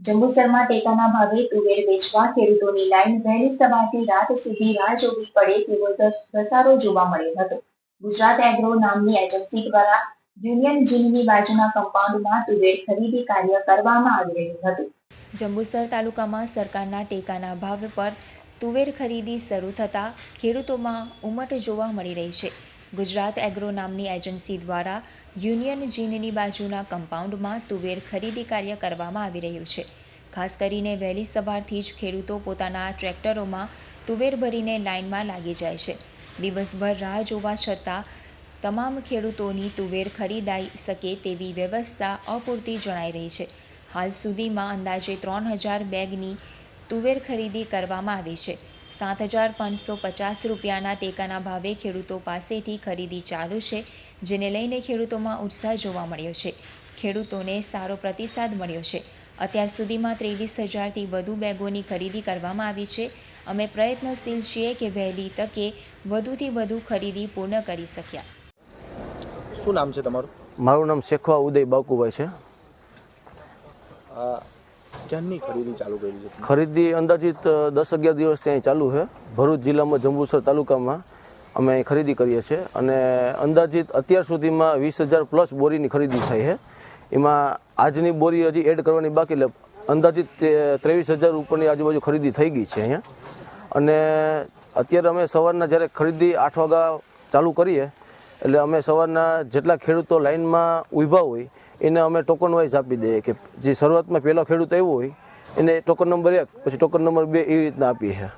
જંબુસરમાં ટેકાના ભાવે તુવેર વેચવા ખેડૂતોની લાઈન વહેલી સવારથી રાત સુધી રાહ જોવી પડે તેવો ઘસારો જોવા મળ્યો હતો. ગુજરાત એગ્રો નામની એજન્સી દ્વારા યુનિયન જીનની બાજુના કમ્પાઉન્ડમાં તુવેર ખરીદી કાર્ય કરવામાં આવી રહ્યું હતું. જંબુસર તાલુકામાં સરકારના ટેકાના ભાવ પર તુવેર ખરીદી શરૂ થતાં ખેડૂતોમાં ઉમટ જોવા મળી રહી છે. ગુજરાત એગ્રો નામની એજન્સી દ્વારા યુનિયન જીનની બાજુના કમ્પાઉન્ડમાં તુવેર ખરીદી કાર્ય કરવામાં આવી રહ્યું છે. ખાસ કરીને વહેલી સવારથી જ ખેડૂતો પોતાના ટ્રેક્ટરોમાં તુવેર ભરીને લાઇનમાં લાગી જાય છે. દિવસભર રાહ જોવા છતાં તમામ ખેડૂતોની તુવેર ખરીદાઈ શકે તેવી વ્યવસ્થા અપૂરતી જણાઈ રહી છે. હાલ સુધીમાં અંદાજે 3000 બેગની તુવેર ખરીદી કરવામાં આવી છે. 7550 રૂપિયાના ટેકાના ભાવે ખેડૂતો પાસેથી ખરીદી ચાલુ છે, જેને લઈને ખેડૂતોમાં ઉત્સાહ જોવા મળ્યો છે. ખેડૂતોને સારો પ્રતિસાદ મળ્યો છે. અત્યાર સુધીમાં 23000થી વધુ બેગોની ખરીદી કરવામાં આવી છે. અમે પ્રયત્નશીલ છીએ કે વહેલી તકે વધુથી વધુ ખરીદી પૂર્ણ કરી શક્યા. શું નામ છે તમારું? મારું નામ શેખવા ઉદય બાકુભાઈ છે. ક્યાંની ખરીદી ચાલુ કરી છે? ખરીદી અંદાજિત 10-11 દિવસ ત્યાં ચાલુ છે. ભરૂચ જિલ્લામાં જંબુસર તાલુકામાં અમે ખરીદી કરીએ છીએ અને અંદાજિત અત્યાર સુધીમાં 20000 પ્લસ બોરીની ખરીદી થઈ છે. એમાં આજની બોરી હજી એડ કરવાની બાકી, એટલે અંદાજિત 23000 ઉપરની આજુબાજુ ખરીદી થઈ ગઈ છે અહીંયા. અને અત્યારે અમે સવારના જ્યારે ખરીદી 8 વાગ્યા ચાલુ કરીએ એટલે અમે સવારના જેટલા ખેડૂતો લાઇનમાં ઊભા હોય એને અમે ટોકન વાઇઝ આપી દઈએ કે જે શરૂઆતમાં પહેલો ખેડૂત આવ્યો હોય એને ટોકન નંબર 1, પછી ટોકન નંબર 2 એવી રીતના આપીએ છીએ.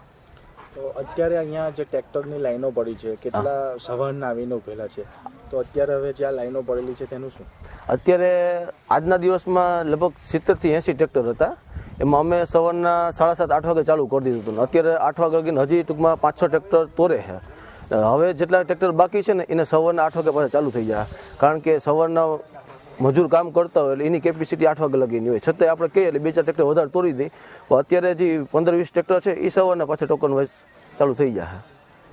તો અત્યારે અહીંયા જે ટ્રેક્ટરની લાઈનો પડી છે, કેટલા સવારના આવીને ઉભેલા છે, તો અત્યારે હવે જ્યાં લાઈનો પડેલી છે તેનું શું? અત્યારે આજના દિવસમાં લગભગ 70થી 80 ટ્રેક્ટર હતા. એમાં અમે સવારના 7:30-8 વાગે ચાલુ કરી દીધું હતું. અત્યારે 8 વાગે લગીને હજી ટૂંકમાં 5-6 ટ્રેક્ટર તોરે છે. હવે જેટલા ટ્રેક્ટર બાકી છે ને એને સવારના 8 વાગે પાછા ચાલુ થઈ જાય, કારણ કે સવારના મજૂર કામ કરતા હોય એટલે એની કેપેસિટી 8 વાગે લગીની હોય. છતાંય આપણે કહીએ એટલે 2-4 ટ્રેક્ટર વધારે તોડી દઈએ. અત્યારે જે 15-20 ટ્રેક્ટર છે એ સવારના પાછા ટોકન વાઇઝ ચાલુ થઈ જાય.